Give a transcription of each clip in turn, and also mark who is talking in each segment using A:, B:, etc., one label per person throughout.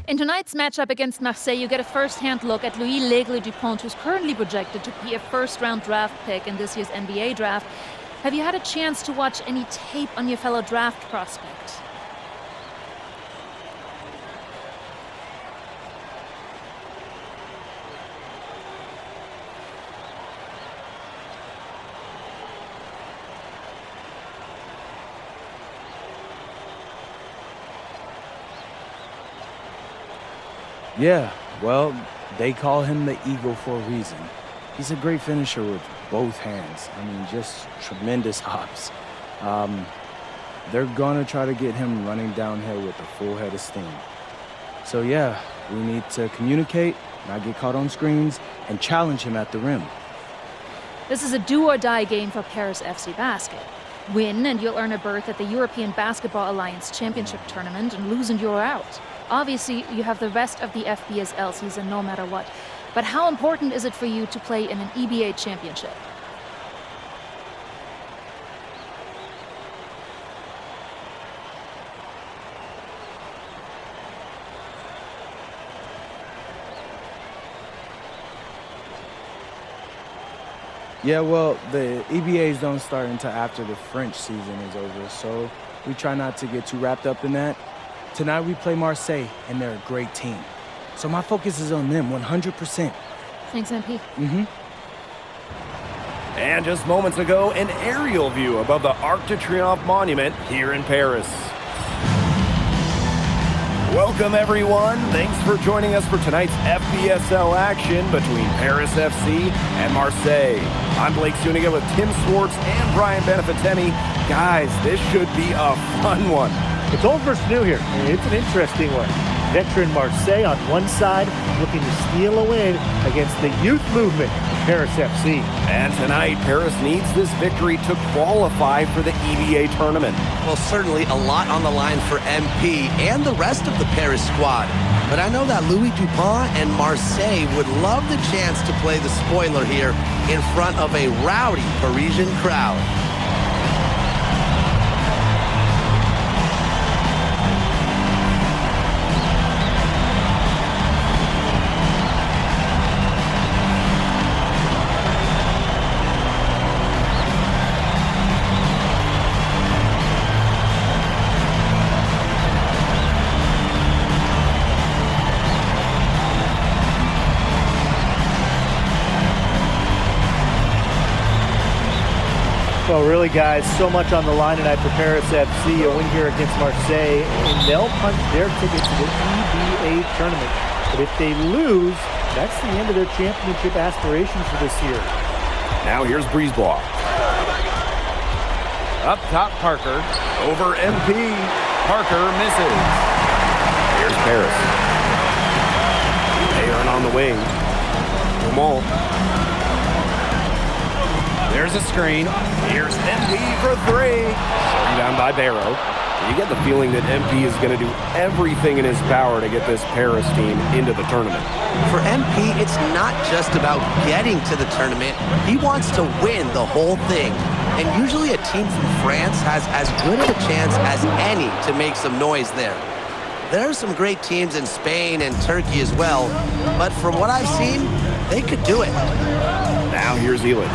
A: In tonight's matchup against Marseille, you get a first-hand look at Louis L'Aigle Dupont, who's currently projected to be a first-round draft pick in this year's NBA draft. Have you had a chance to watch any tape on your fellow draft prospect?
B: Yeah, well, they call him the Eagle for a reason. He's a great finisher with both hands. I mean, just tremendous hops. They're gonna try to get him running downhill with a full head of steam. So yeah, we need to communicate, not get caught on screens, and challenge him at the rim.
A: This is a do-or-die game for Paris FC Basket. Win and you'll earn a berth at the European Basketball Alliance Championship Tournament, and lose and you're out. Obviously, you have the rest of the FBSL season no matter what. But how important is it for you to play in an EBA championship?
B: Yeah, well, the EBAs don't start until after the French season is over, so we try not to get too wrapped up in that. Tonight we play Marseille, and they're a great team. So my focus is on them 100%.
A: Thanks, MP.
C: And just moments ago, an aerial view above the Arc de Triomphe monument here in Paris. Welcome, everyone. Thanks for joining us for tonight's FBSL action between Paris FC and Marseille. I'm Blake Zuniga with Tim Swartz and Brian Beneficeni. Guys, this should be a fun one.
D: It's old versus new here. It's an interesting one. Veteran Marseille on one side, looking to steal a win against the youth movement, Paris FC.
C: And tonight, Paris needs this victory to qualify for the EBA tournament.
E: Well, certainly a lot on the line for MP and the rest of the Paris squad. But I know that Louis Dupont and Marseille would love the chance to play the spoiler here in front of a rowdy Parisian crowd.
D: Well, really, guys, so much on the line tonight for Paris FC. A win here against Marseille, and they'll punch their ticket to the EBA tournament. But if they lose, that's the end of their championship aspirations for this year.
C: Now here's Brisebois. Up top, Parker. Over MP. Parker misses. Here's Paris. They are on the wing. Dumont. There's a screen. Here's MP for three. Rebound by Barrow. You get the feeling that MP is going to do everything in his power to get this Paris team into the tournament.
E: For MP, it's not just about getting to the tournament. He wants to win the whole thing. And usually a team from France has as good of a chance as any to make some noise there. There are some great teams in Spain and Turkey as well, but from what I've seen, they could do it.
C: Now here's Illich.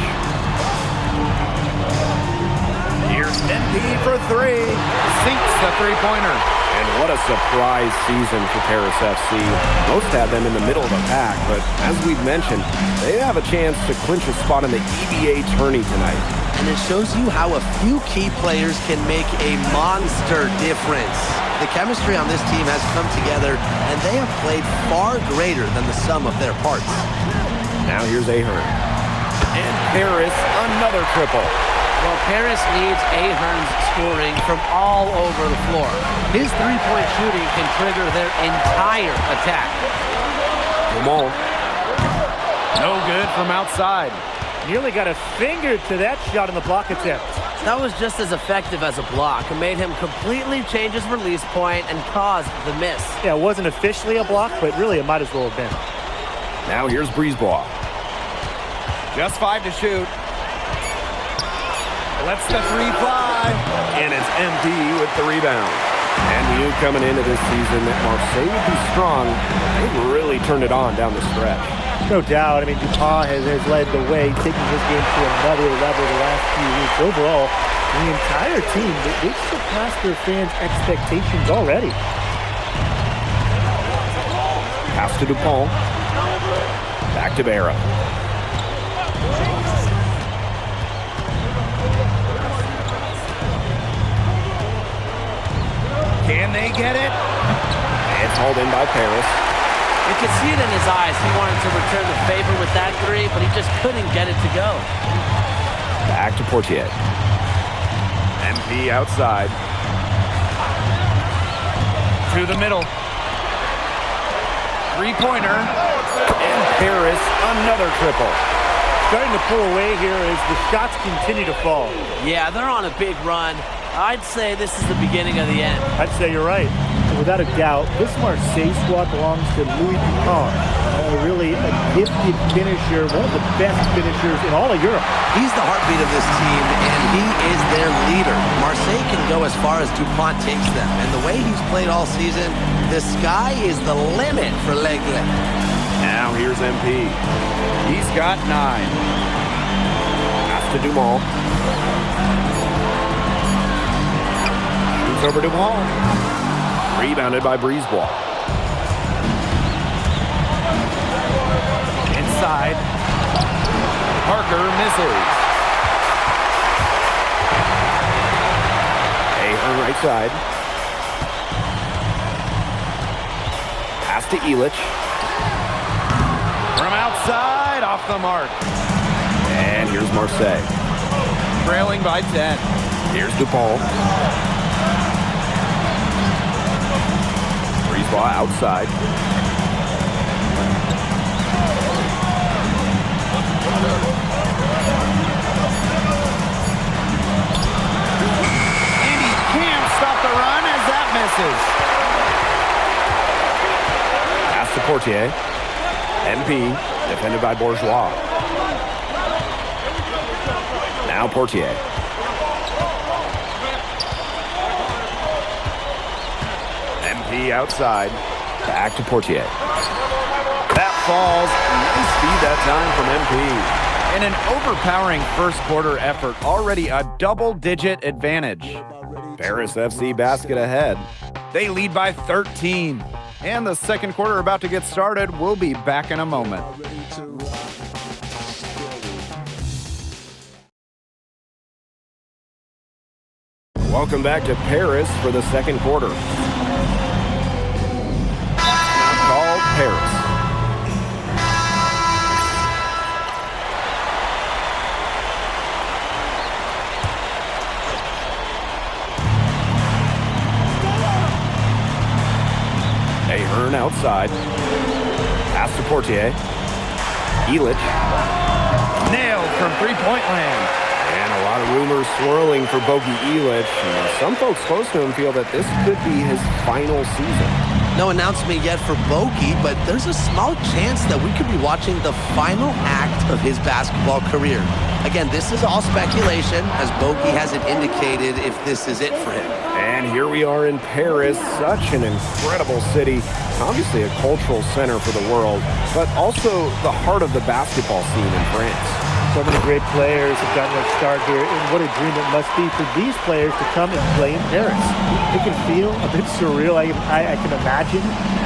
C: Here's MP for three. Sinks the three-pointer. And what a surprise season for Paris FC. Most had them in the middle of the pack, but as we've mentioned, they have a chance to clinch a spot in the EBA tourney tonight.
E: And it shows you how a few key players can make a monster difference. The chemistry on this team has come together, and they have played far greater than the sum of their parts.
C: Now here's Ahern. And Paris, another triple.
F: Well, Paris needs Ahern's scoring from all over the floor. His three-point shooting can trigger their entire attack.
C: Dumont. No good from outside.
D: Nearly got a finger to that shot in the block attempt.
F: That was just as effective as a block. It made him completely change his release point and caused the miss.
D: Yeah, it wasn't officially a block, but really it might as well have been.
C: Now here's Brisebois. Just 5 to shoot. Lets the three fly. And it's MP with the rebound. And we knew coming into this season that Marseille would be strong. They've really turned it on down the stretch.
D: No doubt. I mean, Dupont has led the way, taking his game to another level the last few weeks. Overall, the entire team, they've surpassed their fans' expectations already.
C: Pass to Dupont. Back to Berra.
B: Can they get it?
C: It's hauled in by Paris.
F: You could see it in his eyes. He wanted to return the favor with that three, but he just couldn't get it to go.
C: Back to Portier.
B: MP outside. To the middle. Three-pointer.
C: And Paris, another triple.
D: Starting to pull away here as the shots continue to fall.
F: Yeah, they're on a big run. I'd say this is the beginning of the end.
D: I'd say you're right. And without a doubt, this Marseille squad belongs to Louis Dupont. Really a gifted finisher, one of the best finishers in all of Europe.
E: He's the heartbeat of this team, and he is their leader. Marseille can go as far as Dupont takes them, and the way he's played all season, the sky is the limit for L'Aigle.
C: Now here's MP.
B: He's got 9.
C: Pass to Dumont. Shoots over Dumont. Rebounded by Brisebois.
B: Inside. Parker misses.
C: Ahern right side. Pass to Illich.
B: From outside, off the mark.
C: And here's Marseille.
B: Trailing by 10.
C: Here's Dupont. Brisebois outside.
B: And he can't stop the run as that misses.
C: Pass to Portier. MP, defended by Bourgeois. Now Portier.
B: MP outside.
C: Back to Portier.
B: That falls. Nice feed that time from MP. In an overpowering first quarter effort, already a double-digit advantage.
C: Paris FC basket ahead.
B: They lead by 13. And the second quarter about to get started. We'll be back in a moment.
C: Welcome back to Paris for the second quarter. Called Paris. Ahern outside. Pass to Portier. Illich.
B: Nailed from three-point land.
C: And a lot of rumors swirling for Bogi Illich. Some folks close to him feel that this could be his final season.
E: No announcement yet for Bogi, but there's a small chance that we could be watching the final act of his basketball career. Again, this is all speculation, as Bogi hasn't indicated if this is it for him.
C: And here we are in Paris, such an incredible city. Obviously a cultural center for the world, but also the heart of the basketball scene in France.
D: So many great players have gotten their start here, and what a dream it must be for these players to come and play in Paris. It can feel a bit surreal, I can imagine,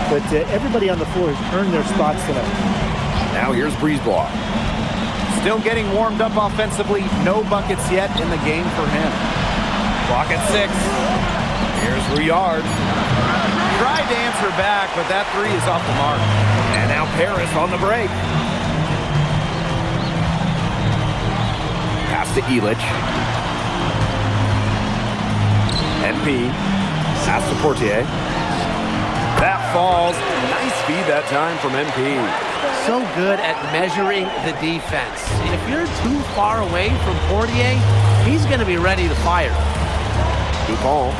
D: but everybody on the floor has earned their spots tonight.
C: Now here's Brisebois.
B: Still getting warmed up offensively. No buckets yet in the game for him. Clock at 6. Here's Rouillard. Tried to answer back, but that three is off the mark.
C: And now Paris on the break. Pass to Illich. MP. Pass to Portier.
B: That falls. Nice feed that time from MP.
F: So good at measuring the defense. If you're too far away from Portier, he's going to be ready to fire.
C: Dupont.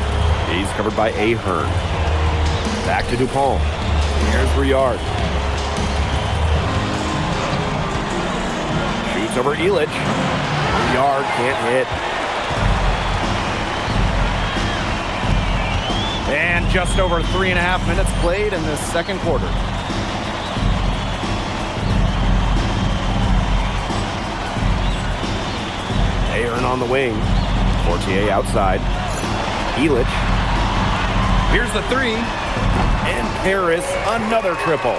C: He's covered by Ahern. Back to Dupont. Here's Rouillard. Shoots over Illich. Rouillard can't hit. And just over 3.5 minutes played in this second quarter. Aaron on the wing. Portier outside. Elich. Here's the three. And Paris, another triple.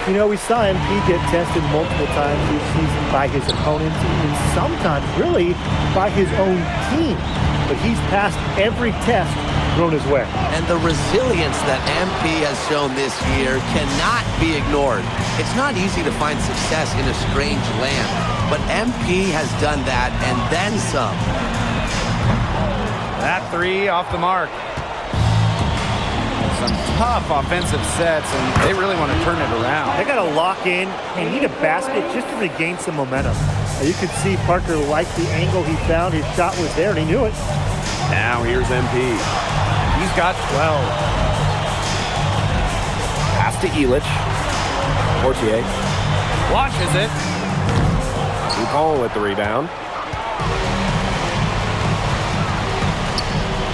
D: You know, we saw MP get tested multiple times this season by his opponents and sometimes really by his own team. But he's passed every test thrown his way.
E: And the resilience that MP has shown this year cannot be ignored. It's not easy to find success in a strange land, but MP has done that and then some.
C: That three off the mark. Some tough offensive sets, and they really want to turn it around.
D: They got to lock in and need a basket just to regain some momentum. You could see Parker liked the angle he found. His shot was there, and he knew it.
C: Now here's MP. He's got 12. Pass to Elich. Portier launches it. DuPont with the rebound.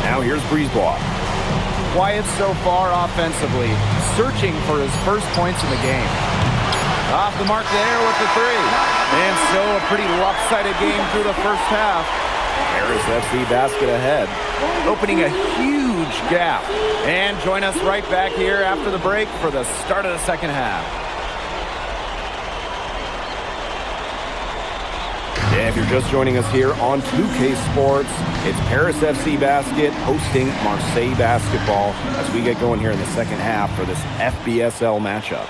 C: Now here's Brisebois. Quiet so far offensively, searching for his first points in the game. Off the mark there with the three. And still a pretty lopsided game through the first half. Paris FC basket ahead, opening a huge gap. And join us right back here after the break for the start of the second half. If you're just joining us here on 2K Sports, it's Paris FC Basket hosting Marseille Basketball as we get going here in the second half for this FBSL matchup.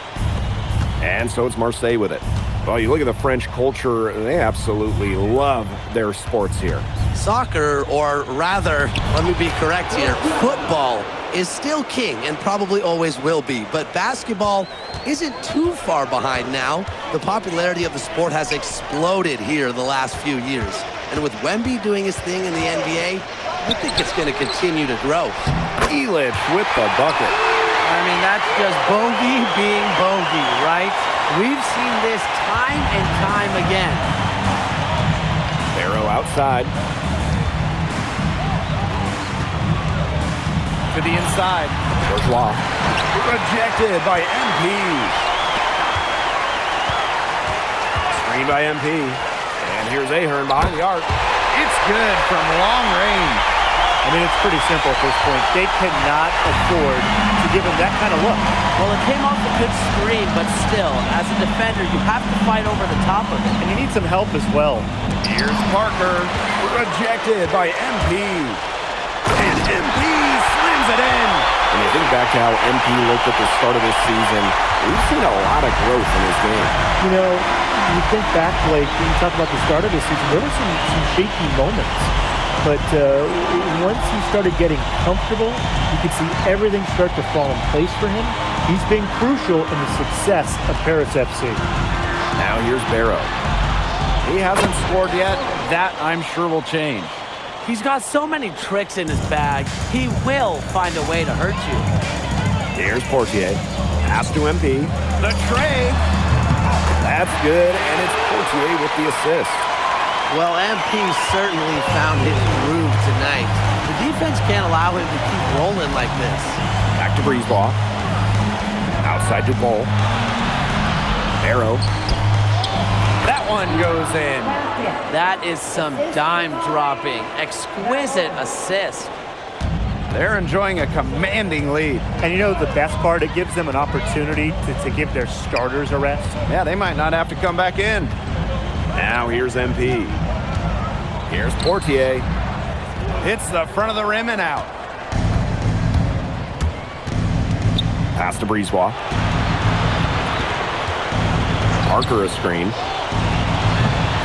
C: And so it's Marseille with it. Well, you look at the French culture, they absolutely love their sports here.
E: Soccer, or rather, let me be correct here, football is still king and probably always will be, but basketball isn't too far behind now. The popularity of the sport has exploded here the last few years. And with Wemby doing his thing in the NBA, I think it's going to continue to grow.
C: Elich with the bucket.
F: I mean, that's just bogey being bogey, right? We've seen this time and time again.
C: Barrow outside. To the inside. Bourgeois. Rejected by MP. Screen by MP. And here's Ahern behind the arc. It's good from long range.
D: I mean, it's pretty simple at this point. They cannot afford to give him that kind of look.
F: Well, it came off a good screen, but still, as a defender, you have to fight over the top of it.
D: And you need some help as well.
C: Here's Parker. Rejected by MP. And MP slams it in. When you think back to how MP looked at the start of this season, we've seen a lot of growth in his game.
D: You know, you think back, Blake, when you talk about the start of this season, there were some shaky moments. But once he started getting comfortable, you could see everything start to fall in place for him. He's been crucial in the success of Paris FC.
C: Now here's Barrow. He hasn't scored yet. That, I'm sure, will change.
F: He's got so many tricks in his bag, he will find a way to hurt you.
C: Here's Portier. Pass to MP. The tray. That's good, and it's Portier with the assist.
E: Well, MP certainly found his groove tonight. The defense can't allow him to keep rolling like this.
C: Back to Brisebois. Outside to Bull. Barrow. That one goes in.
F: That is some dime-dropping, exquisite assist.
C: They're enjoying a commanding lead.
D: And you know the best part? It gives them an opportunity to give their starters a rest.
C: Yeah, they might not have to come back in. Now here's MP. Here's Portier. Hits the front of the rim and out. Pass to Brisebois. Parker a screen.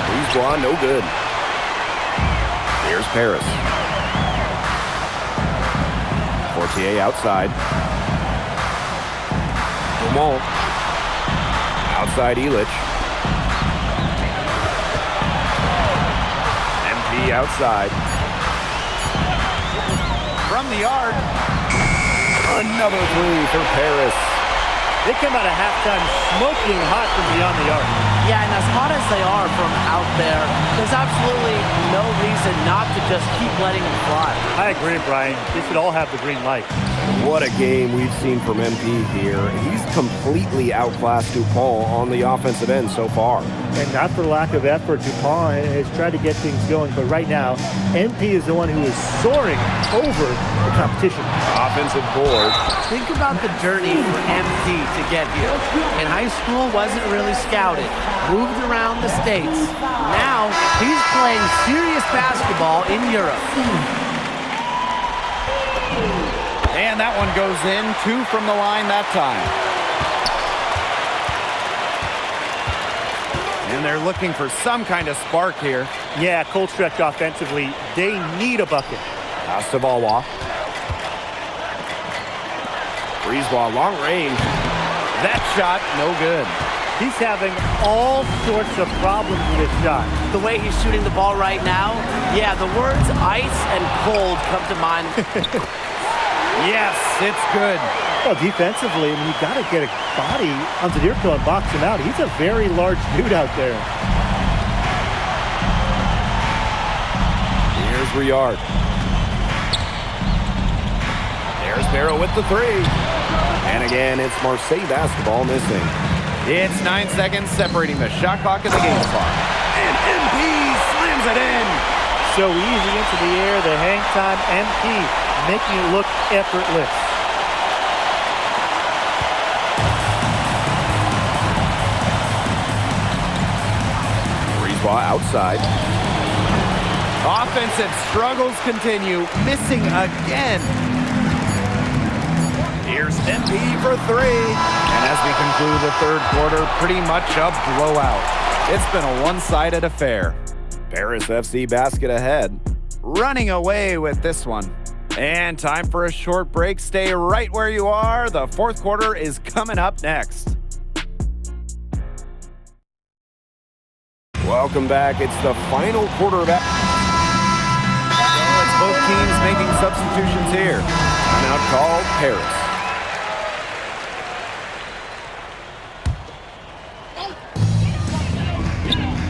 C: Brisebois, no good. Here's Paris. Portier outside. Dumont. Outside Elich. MP outside. From the arc. Another three for Paris.
D: They come out of halftime smoking hot from beyond the arc.
F: Yeah, and as hot as they are from out there, there's absolutely no reason not to just keep letting them fly.
D: I agree, Brian. They should all have the green light.
C: What a game we've seen from MP here. He's completely outclassed Dupont on the offensive end so far.
D: And not for lack of effort, Dupont has tried to get things going, but right now, MP is the one who is soaring over the competition.
C: Offensive board.
F: Think about the journey for MP to get here. In high school, wasn't really scouted. Moved around the States. Now, he's playing serious basketball in Europe.
G: And that one goes in. 2 from the line that time. And they're looking for some kind of spark here.
D: Yeah, cold stretch offensively. They need a bucket.
C: Pass to Valois. Brisebois, long range.
G: That shot, no good.
D: He's having all sorts of problems with his shot.
F: The way he's shooting the ball right now, yeah, the words ice and cold come to mind.
G: Yes, it's good.
D: Well, defensively, I mean, you got to get a body on Zadirko and box him out. He's a very large dude out there.
C: Here's Riard. There's Barrow with the 3. And again, it's Marseille basketball missing.
G: It's 9 seconds separating the shot clock and the game clock. And MP slams it in.
D: So easy into the air, the hang time, MP making it look effortless.
C: Brisebois outside.
G: Offensive struggles continue, missing again. Here's MP for 3. And as we conclude the third quarter, pretty much a blowout. It's been a one-sided affair.
C: Paris FC basket ahead.
G: Running away with this one. And time for a short break. Stay right where you are. The fourth quarter is coming up next.
C: Welcome back. It's the final quarterback.
G: It's both teams making substitutions here.
C: Timeout called Paris.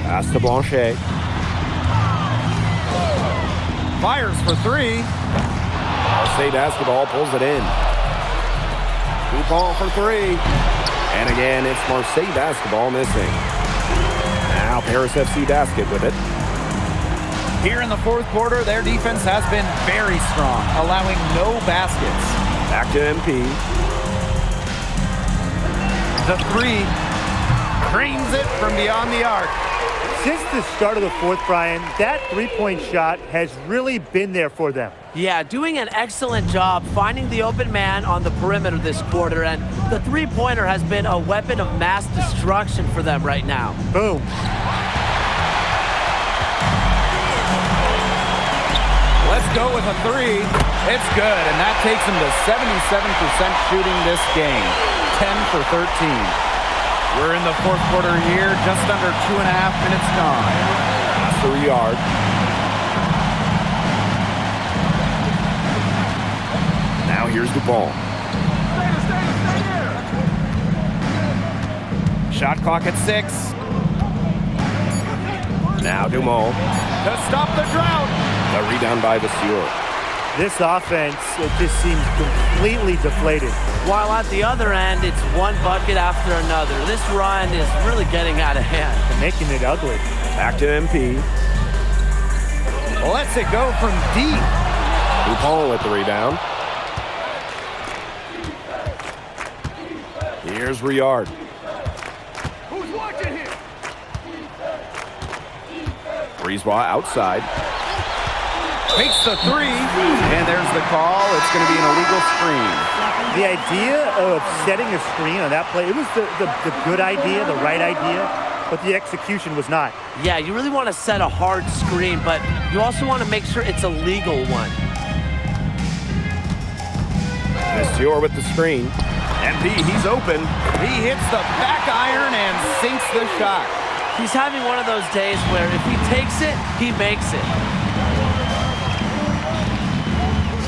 C: Pass to Blanchet.
G: Fires for 3.
C: Marseille basketball pulls it in. Dupont for 3. And again, it's Marseille basketball missing. Now Paris FC basket with it.
G: Here in the fourth quarter, their defense has been very strong, allowing no baskets.
C: Back to MP.
G: The 3 creams it from beyond the arc.
D: Since the start of the fourth, Brian, that three-point shot has really been there for them.
F: Yeah, doing an excellent job finding the open man on the perimeter this quarter, and the three-pointer has been a weapon of mass destruction for them right now.
D: Boom.
G: Let's go with a 3. It's good, and that takes them to 77% shooting this game. 10 for 13. We're in the fourth quarter here, just under 2.5 minutes gone.
C: Pass to Riard. Now here's Dupont.
G: Shot clock at 6.
C: Now Dumont.
G: To stop the drought.
C: The rebound by Vasseur.
D: This offense, it just seems completely deflated.
F: While at the other end, it's one bucket after another. This run is really getting out of hand.
D: And making it ugly.
C: Back to MP.
G: Lets it go from deep.
C: Dupont with the rebound. Here's Riard.
G: Who's watching here?
C: Brisebois outside.
G: Takes the 3, and there's the call. It's going to be an illegal screen.
D: The idea of setting a screen on that play, it was the good idea, the right idea, but the execution was not.
F: Yeah, you really want to set a hard screen, but you also want to make sure it's a legal one.
C: Vasseur with the screen.
G: MP, he's open. He hits the back iron and sinks the shot.
F: He's having one of those days where if he takes it, he makes it.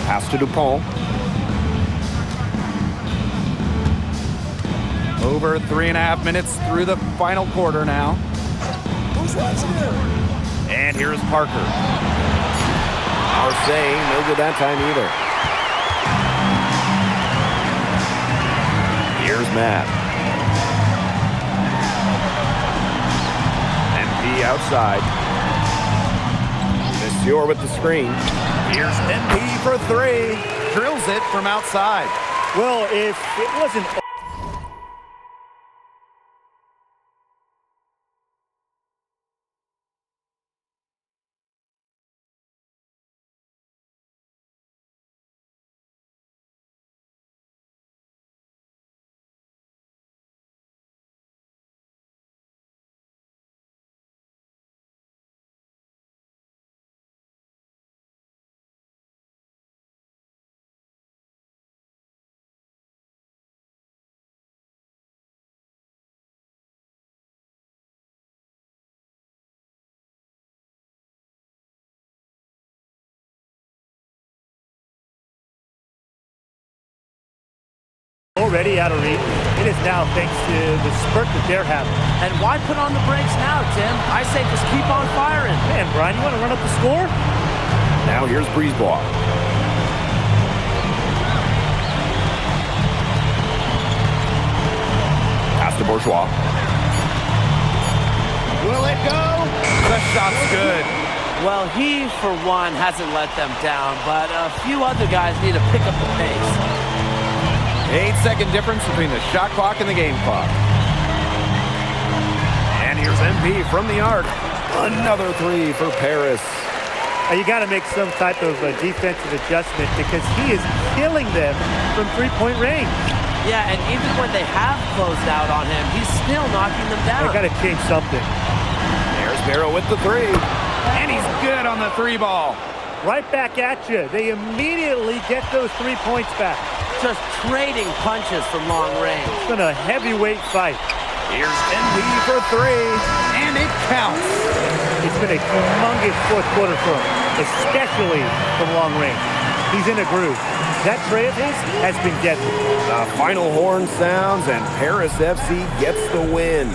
C: Pass to Dupont.
G: Over 3.5 minutes through the final quarter now. And here's Parker.
C: Marseille, no good that time either. Here's Matt. MP outside. Monsieur with the screen.
G: Here's MP for three. Drills it from outside.
D: Well, if it wasn't... already out of reach. It is now thanks to the spurt that they're having.
F: And why put on the brakes now, Tim? I say just keep on firing.
D: Man, Brian, you want to run up the score?
C: Now here's Brisebois. Pass to Bourgeois.
G: Will it go? The shot's good.
F: Well, he, for one, hasn't let them down, but a few other guys need to pick up the pace.
G: 8-second difference between the shot clock and the game clock. And here's MP from the arc.
C: Another three for Paris.
D: You got to make some type of defensive adjustment because he is killing them from three-point range.
F: Yeah, and even when they have closed out on him, he's still knocking them down.
D: They got to change something.
C: There's Barrow with the three.
G: And he's good on the three ball.
D: Right back at you. They immediately get those 3 points back.
F: Just trading punches from long range.
D: It's been a heavyweight fight.
G: Here's MP for three, and it counts.
D: It's been a humongous fourth quarter for him, especially from long range. He's in a groove. That tray of his has been deadly.
C: The final horn sounds, and Paris FC gets the win.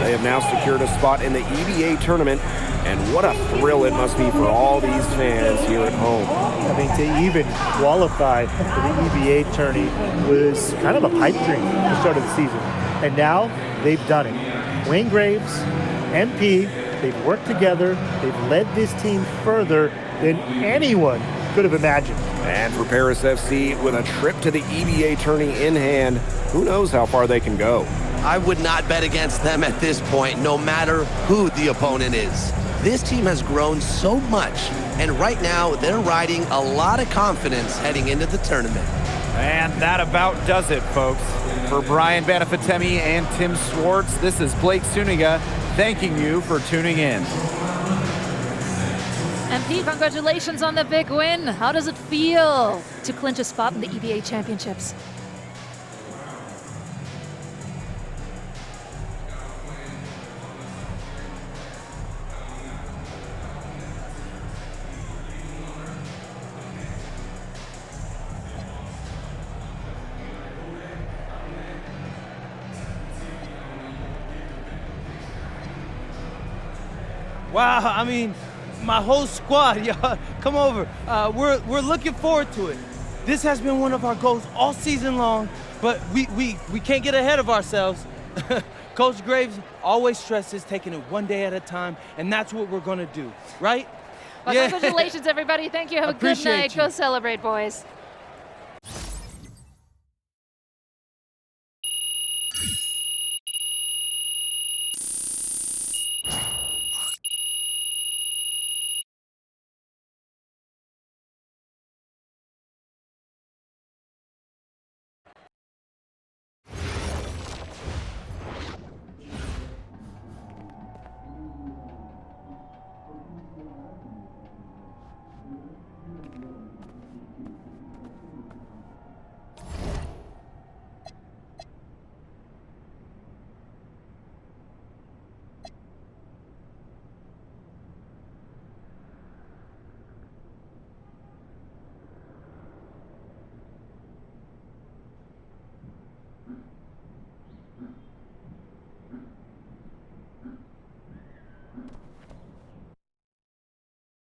C: They have now secured a spot in the EBA tournament, and what a thrill it must be for all these fans here at home.
D: I mean, to even qualify for the EBA tourney was kind of a pipe dream at the start of the season. And now they've done it. Wayne Graves, MP, they've worked together. They've led this team further than anyone could have imagined.
C: And for Paris FC, with a trip to the EBA tourney in hand, who knows how far they can go.
E: I would not bet against them at this point, no matter who the opponent is. This team has grown so much, and right now they're riding a lot of confidence heading into the tournament.
G: And that about does it, folks. For Brian Banafitemi and Tim Swartz, this is Blake Suniga thanking you for tuning in.
A: MP, congratulations on the big win. How does it feel to clinch a spot in the EBA Championships?
H: Wow, I mean, my whole squad, y'all, come over. We're looking forward to it. This has been one of our goals all season long, but we can't get ahead of ourselves. Coach Graves always stresses taking it one day at a time, and that's what we're going to do, right?
A: Well, congratulations, everybody. Thank you. Have a good
H: Appreciate
A: night.
H: you.
A: Go celebrate, boys.